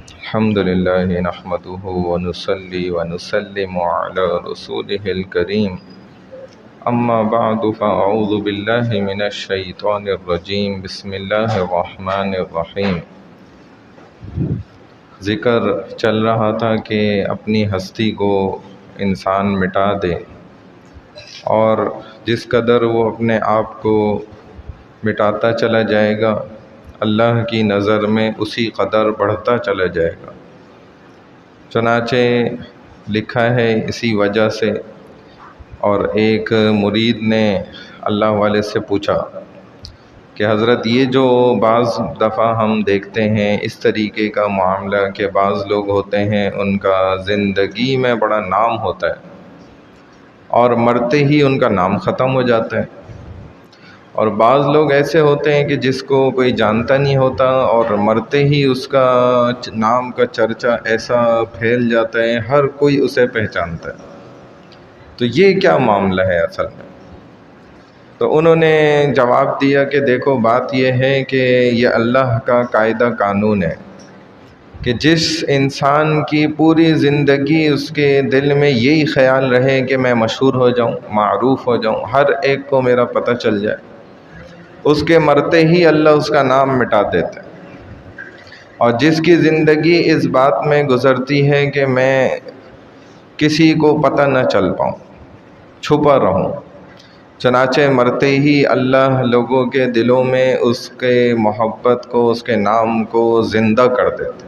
الحمد لله نحمده ونصلي ونسلم على رسوله الكريم أما بعد فأعوذ بالله من الشيطان الرجيم بسم الله الرحمن الرحيم۔ ذکر چل رہا تھا کہ اپنی ہستی کو انسان مٹا دے، اور جس قدر وہ اپنے آپ کو مٹاتا چلا جائے گا اللہ کی نظر میں اسی قدر بڑھتا چلا جائے گا۔ چنانچہ لکھا ہے اسی وجہ سے، اور ایک مرید نے اللہ والے سے پوچھا کہ حضرت یہ جو بعض دفعہ ہم دیکھتے ہیں اس طریقے کا معاملہ کہ بعض لوگ ہوتے ہیں ان کا زندگی میں بڑا نام ہوتا ہے اور مرتے ہی ان کا نام ختم ہو جاتا ہے، اور بعض لوگ ایسے ہوتے ہیں کہ جس کو کوئی جانتا نہیں ہوتا اور مرتے ہی اس کا نام کا چرچا ایسا پھیل جاتا ہے، ہر کوئی اسے پہچانتا ہے۔ تو یہ کیا معاملہ ہے اصل میں؟ تو انہوں نے جواب دیا کہ دیکھو بات یہ ہے کہ یہ اللہ کا قاعدہ قانون ہے کہ جس انسان کی پوری زندگی اس کے دل میں یہی خیال رہے کہ میں مشہور ہو جاؤں، معروف ہو جاؤں، ہر ایک کو میرا پتہ چل جائے، اس کے مرتے ہی اللہ اس کا نام مٹا دیتا ہے۔ اور جس کی زندگی اس بات میں گزرتی ہے کہ میں کسی کو پتہ نہ چل پاؤں، چھپا رہوں، چنانچہ مرتے ہی اللہ لوگوں کے دلوں میں اس کے محبت کو، اس کے نام کو زندہ کر دیتے۔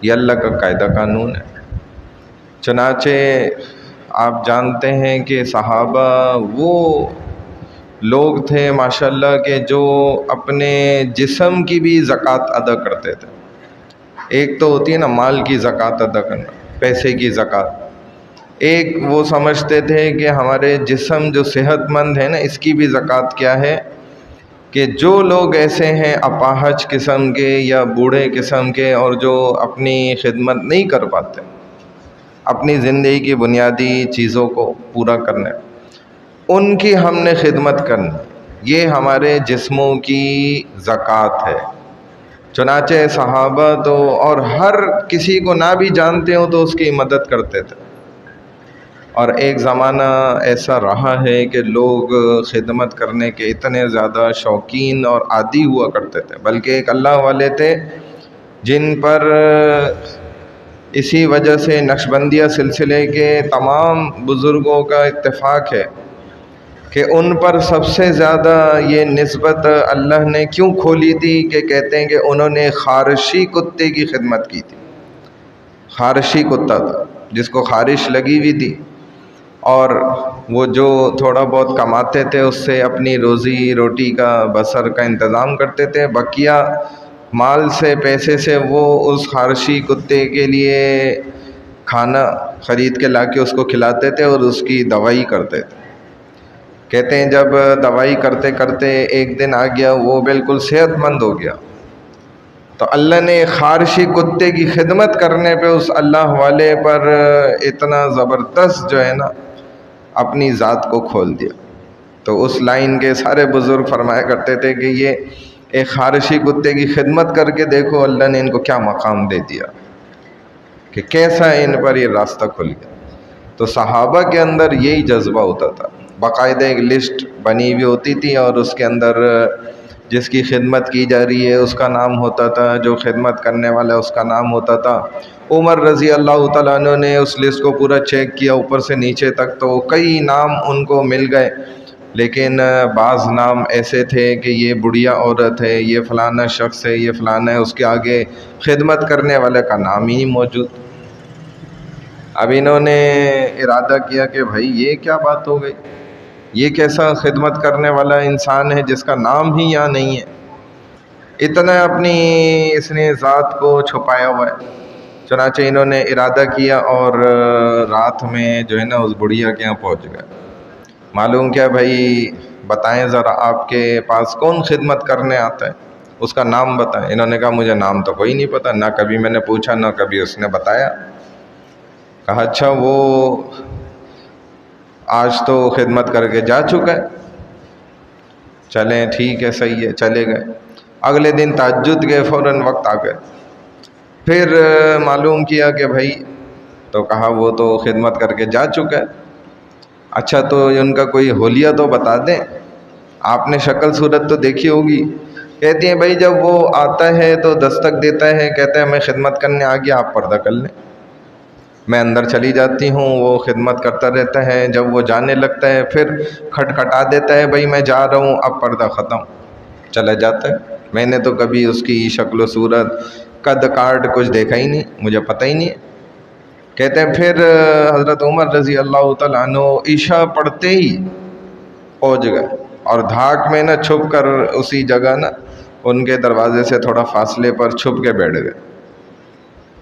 یہ اللہ کا قاعدہ قانون ہے۔ چنانچہ آپ جانتے ہیں کہ صحابہ وہ لوگ تھے ماشاءاللہ کہ جو اپنے جسم کی بھی زکوٰۃ ادا کرتے تھے۔ ایک تو ہوتی ہے نا مال کی زکوٰۃ ادا کرنا، پیسے کی زکوٰۃ، ایک وہ سمجھتے تھے کہ ہمارے جسم جو صحت مند ہے نا اس کی بھی زکوٰۃ کیا ہے کہ جو لوگ ایسے ہیں اپاہج قسم کے یا بوڑھے قسم کے اور جو اپنی خدمت نہیں کر پاتے اپنی زندگی کی بنیادی چیزوں کو پورا کرنے، ان کی ہم نے خدمت کرنی، یہ ہمارے جسموں کی زکوٰۃ ہے۔ چنانچہ صحابہ تو اور ہر کسی کو نہ بھی جانتے ہوں تو اس کی مدد کرتے تھے، اور ایک زمانہ ایسا رہا ہے کہ لوگ خدمت کرنے کے اتنے زیادہ شوقین اور عادی ہوا کرتے تھے، بلکہ ایک اللہ والے تھے جن پر اسی وجہ سے نقشبندیہ سلسلے کے تمام بزرگوں کا اتفاق ہے کہ ان پر سب سے زیادہ یہ نسبت اللہ نے کیوں کھولی تھی کہ کہتے ہیں کہ انہوں نے خارشی کتے کی خدمت کی تھی۔ خارشی کتا تھا جس کو خارش لگی ہوئی تھی، اور وہ جو تھوڑا بہت کماتے تھے اس سے اپنی روزی روٹی کا بسر کا انتظام کرتے تھے، بقیہ مال سے پیسے سے وہ اس خارشی کتے کے لیے کھانا خرید کے لا کے اس کو کھلاتے تھے اور اس کی دوائی کرتے تھے۔ کہتے ہیں جب دوائی کرتے کرتے ایک دن آ گیا وہ بالکل صحت مند ہو گیا، تو اللہ نے خارشی کتے کی خدمت کرنے پہ اس اللہ والے پر اتنا زبردست جو ہے نا اپنی ذات کو کھول دیا۔ تو اس لائن کے سارے بزرگ فرمایا کرتے تھے کہ یہ ایک خارشی کتے کی خدمت کر کے دیکھو اللہ نے ان کو کیا مقام دے دیا، کہ کیسا ان پر یہ راستہ کھل گیا۔ تو صحابہ کے اندر یہی جذبہ ہوتا تھا، باقاعدہ ایک لسٹ بنی ہوئی ہوتی تھی اور اس کے اندر جس کی خدمت کی جا رہی ہے اس کا نام ہوتا تھا، جو خدمت کرنے والا ہے اس کا نام ہوتا تھا۔ عمر رضی اللہ تعالیٰ عنہ نے اس لسٹ کو پورا چیک کیا اوپر سے نیچے تک، تو کئی نام ان کو مل گئے، لیکن بعض نام ایسے تھے کہ یہ بڑھیا عورت ہے، یہ فلانا شخص ہے، یہ فلانا ہے، اس کے آگے خدمت کرنے والے کا نام ہی نہیں موجود۔ اب انہوں نے ارادہ کیا کہ بھائی یہ کیا بات ہو گئی، یہ کیسا خدمت کرنے والا انسان ہے جس کا نام ہی یہاں نہیں ہے، اتنا اپنی اس نے ذات کو چھپایا ہوا ہے۔ چنانچہ انہوں نے ارادہ کیا اور رات میں جو ہے نا اس بڑھیا کے یہاں پہنچ گئے۔ معلوم کیا بھائی بتائیں ذرا آپ کے پاس کون خدمت کرنے آتا ہے، اس کا نام بتائیں۔ انہوں نے کہا مجھے نام تو کوئی نہیں پتہ، نہ کبھی میں نے پوچھا نہ کبھی اس نے بتایا۔ کہا اچھا وہ آج تو خدمت کر کے جا چکا ہے، چلیں ٹھیک ہے صحیح ہے، چلے گئے۔ اگلے دن تہجد کے فوراً وقت آ گئے، پھر معلوم کیا کہ بھائی، تو کہا وہ تو خدمت کر کے جا چکا ہے۔ اچھا تو ان کا کوئی حلیہ تو بتا دیں، آپ نے شکل صورت تو دیکھی ہوگی۔ کہتی ہیں بھائی جب وہ آتا ہے تو دستک دیتا ہے، کہتا ہے میں خدمت کرنے آ گیا، آپ پردہ کر لیں۔ میں اندر چلی جاتی ہوں، وہ خدمت کرتا رہتا ہے، جب وہ جانے لگتا ہے پھر کھٹکھٹا دیتا ہے، بھائی میں جا رہا ہوں، اب پردہ ختم، چلا جاتا ہے۔ میں نے تو کبھی اس کی شکل و صورت، قد کاٹ کچھ دیکھا ہی نہیں، مجھے پتہ ہی نہیں ہے۔ کہتے ہیں پھر حضرت عمر رضی اللہ تعالیٰ عنہ عشاء پڑھتے ہی پہنچ گئے، اور دھاک میں نہ چھپ کر اسی جگہ نا ان کے دروازے سے تھوڑا فاصلے پر چھپ کے بیٹھ گئے۔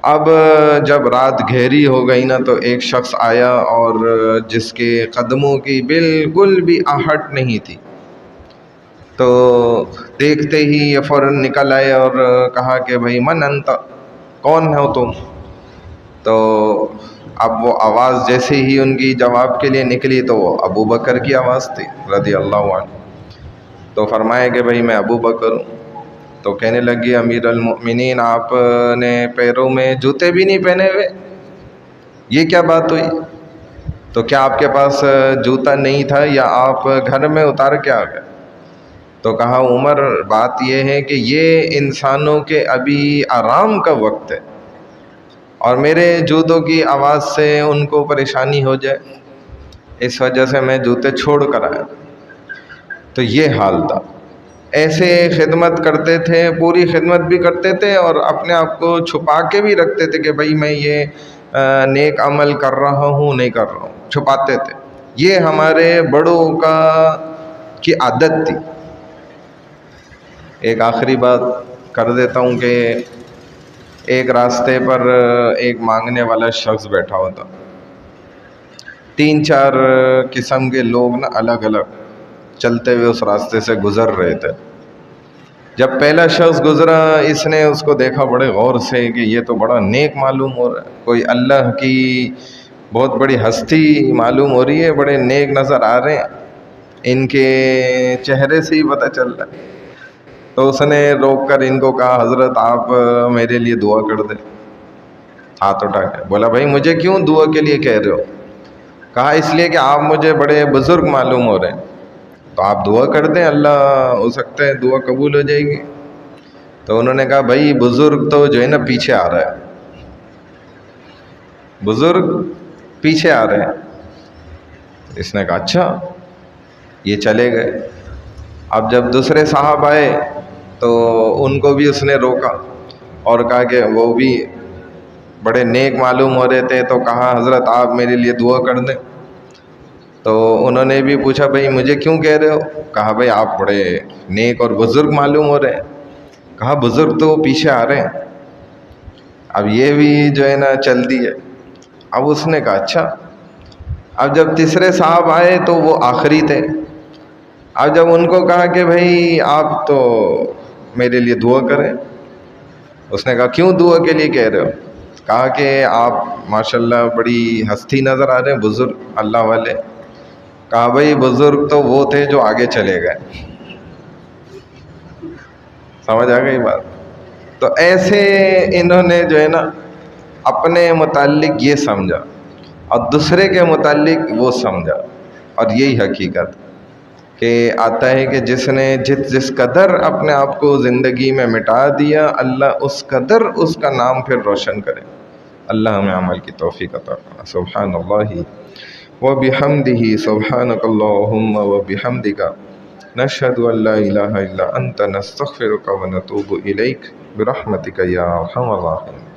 اب جب رات گہری ہو گئی نا تو ایک شخص آیا، اور جس کے قدموں کی بالکل بھی آہٹ نہیں تھی، تو دیکھتے ہی یہ فوراً نکل آئے اور کہا کہ بھائی من انت، کون ہو تم؟ تو اب وہ آواز جیسے ہی ان کی جواب کے لیے نکلی تو وہ ابو بکر کی آواز تھی رضی اللہ عنہ۔ تو فرمایا کہ بھائی میں ابو بکر ہوں۔ تو کہنے لگی امیر المؤمنین، آپ نے پیروں میں جوتے بھی نہیں پہنے ہوئے، یہ کیا بات ہوئی؟ تو کیا آپ کے پاس جوتا نہیں تھا یا آپ گھر میں اتار کے آ گئے؟ تو کہا عمر بات یہ ہے کہ یہ انسانوں کے ابھی آرام کا وقت ہے، اور میرے جوتوں کی آواز سے ان کو پریشانی ہو جائے، اس وجہ سے میں جوتے چھوڑ کر آیا۔ تو یہ حال تھا، ایسے خدمت کرتے تھے، پوری خدمت بھی کرتے تھے اور اپنے آپ کو چھپا کے بھی رکھتے تھے کہ بھائی میں یہ نیک عمل کر رہا ہوں نہیں کر رہا ہوں، چھپاتے تھے۔ یہ ہمارے بڑوں کی عادت تھی۔ ایک آخری بات کر دیتا ہوں کہ ایک راستے پر ایک مانگنے والا شخص بیٹھا ہوتا، 3-4 قسم کے لوگ نا الگ الگ چلتے ہوئے اس راستے سے گزر رہے تھے۔ جب پہلا شخص گزرا، اس نے اس کو دیکھا بڑے غور سے کہ یہ تو بڑا نیک معلوم ہو رہا ہے، کوئی اللہ کی بہت بڑی ہستی معلوم ہو رہی ہے، بڑے نیک نظر آ رہے ہیں، ان کے چہرے سے ہی پتہ چل رہا ہے۔ تو اس نے روک کر ان کو کہا حضرت آپ میرے لیے دعا کر دیں، ہاتھ اٹھا کے بولا بھائی مجھے کیوں دعا کے لیے کہہ رہے ہو؟ کہا اس لیے کہ آپ مجھے بڑے بزرگ معلوم ہو رہے ہیں، تو آپ دعا کر دیں، اللہ ہو سکتا ہے دعا قبول ہو جائے گی۔ تو انہوں نے کہا بھائی بزرگ تو جو ہے نا پیچھے آ رہا ہے، بزرگ پیچھے آ رہے ہیں۔ اس نے کہا اچھا، یہ چلے گئے۔ اب جب دوسرے صاحب آئے تو ان کو بھی اس نے روکا اور کہا کہ وہ بھی بڑے نیک معلوم ہو رہے تھے، تو کہا حضرت آپ میرے لیے دعا کر دیں۔ تو انہوں نے بھی پوچھا بھائی مجھے کیوں کہہ رہے ہو؟ کہا بھائی آپ بڑے نیک اور بزرگ معلوم ہو رہے ہیں۔ کہا بزرگ تو پیچھے آ رہے ہیں۔ اب یہ بھی جو ہے نا چل دی ہے۔ اب اس نے کہا اچھا۔ اب جب تیسرے صاحب آئے تو وہ آخری تھے۔ اب جب ان کو کہا کہ بھائی آپ تو میرے لیے دعا کریں، اس نے کہا کیوں دعا کے لیے کہہ رہے ہو؟ کہا کہ آپ ماشاءاللہ بڑی ہستی نظر آ رہے ہیں، بزرگ اللہ والے۔ کہا بھائی بزرگ تو وہ تھے جو آگے چلے گئے۔ سمجھ آ گئی بات؟ تو ایسے انہوں نے جو ہے نا اپنے متعلق یہ سمجھا اور دوسرے کے متعلق وہ سمجھا، اور یہی حقیقت کہ آتا ہے کہ جس نے جس قدر اپنے آپ کو زندگی میں مٹا دیا، اللہ اس قدر اس کا نام پھر روشن کرے۔ اللہ ہمیں عمل کی توفیق عطا فرمائے۔ سبحان اللہ وبحمدہ، سبحانک اللہم وبحمدک، نشہد ان لا الہ الا انت، نستغفرک ونتوب الیک، برحمتک یا ارحم الراحمین۔